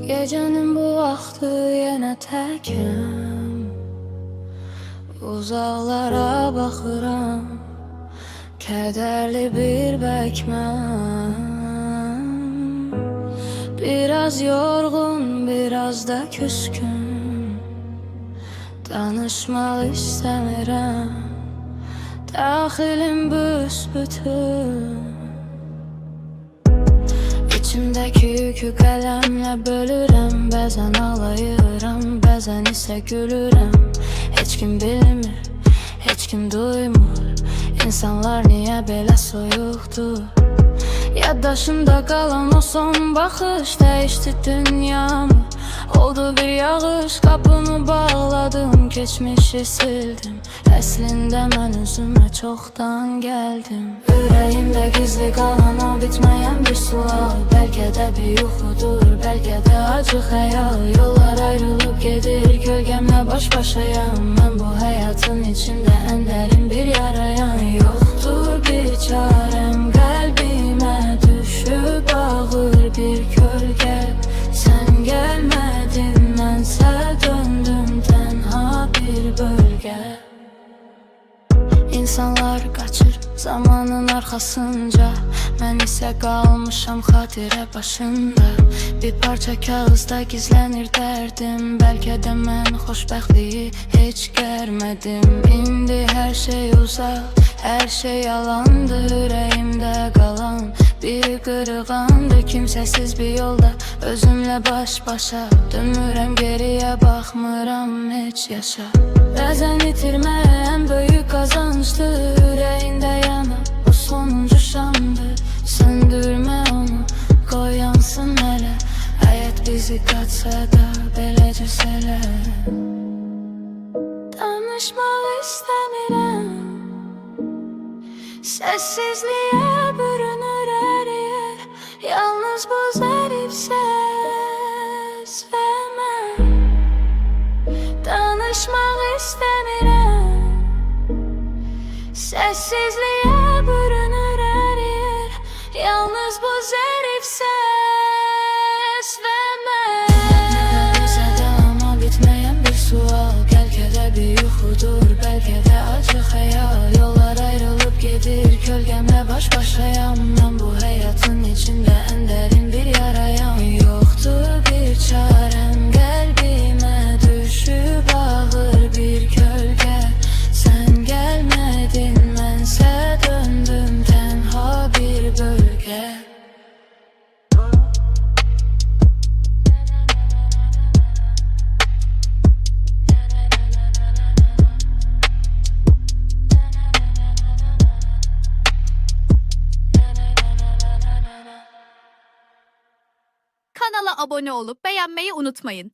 Gecenin bu vakti yine tekim, uzaqlara baxıram, kədərli bir bəkməm. Biraz yorğun, biraz da küskün, danışmaq istəmirəm, daxilim büsbütün. İçimdəki yükü qələmlə bölürəm, bəzən ağlayıram, bəzən isə gülürəm. Heç kim bilmir, heç kim duymur, İnsanlar niyə belə soyuqdur? Yaddaşımda qalan o son baxış dəyişdi dünyamı. Oldu bir yağış, qapımı bağladım, keçmişi sildim. Əslində mən özümə çoxdan gəldim. Ürəyimdə gizli qalan o bitməyən bir sual, bəlkə də bir yuxudur, bəlkə də acı xəyal. Yollar ayrılıb gedir, kölgəmlə baş başayam. Mən bu həyatın içində ən dərin bir yarayam. Yoxdur bir çarəm, qəlbimə düşüb ağır bir kölgə. Sən gəlmədin, mənsə döndüm tənha bir bölgə. İnsanlar qaçır zamanın arxasınca, mən isə qalmışam xatirə başında. Bir parça kağızda gizlənir dərdim, bəlkə də mən xoşbəxtliyi heç görmədim. İndi hər şey uzaq, hər şey yalandı, ürəyimdə qalan bir qırığandı. Kimsəsiz bir yolda özümlə baş başa dönmürəm geriyə, baxmıram heç yaşa. Bəzən itirmək ən böyük qazancdır, ürəyində yanan bu sonuncu şamdır. Söndürmə onu, qoy yansın hələ, həyat bizi qaçsa da beləcə sələ. Danışmaq istəmirəm, səssizliyə bürünür hər yer, yalnız bu zərif səs və mən. Danışmaq istəmirəm, səssizliyə bürünür hər yer, yalnız bu zərif səs və mən. Nəsə də amma bitməyən bir sual, bəlkə də bir yuxudur, bəlkə də acı xəyal. Yollar ayrılıb gedir, kölgəmlə baş başayam. Mən bu həyatın içində ən dərin bir yarayam. Yoxdur bir çarəm, qəlbimə düşüb ağır bir kölgə. Sən gəlmədin, mənsə döndüm tənha bir bölgə. Kanala abone olup beğenmeyi unutmayın.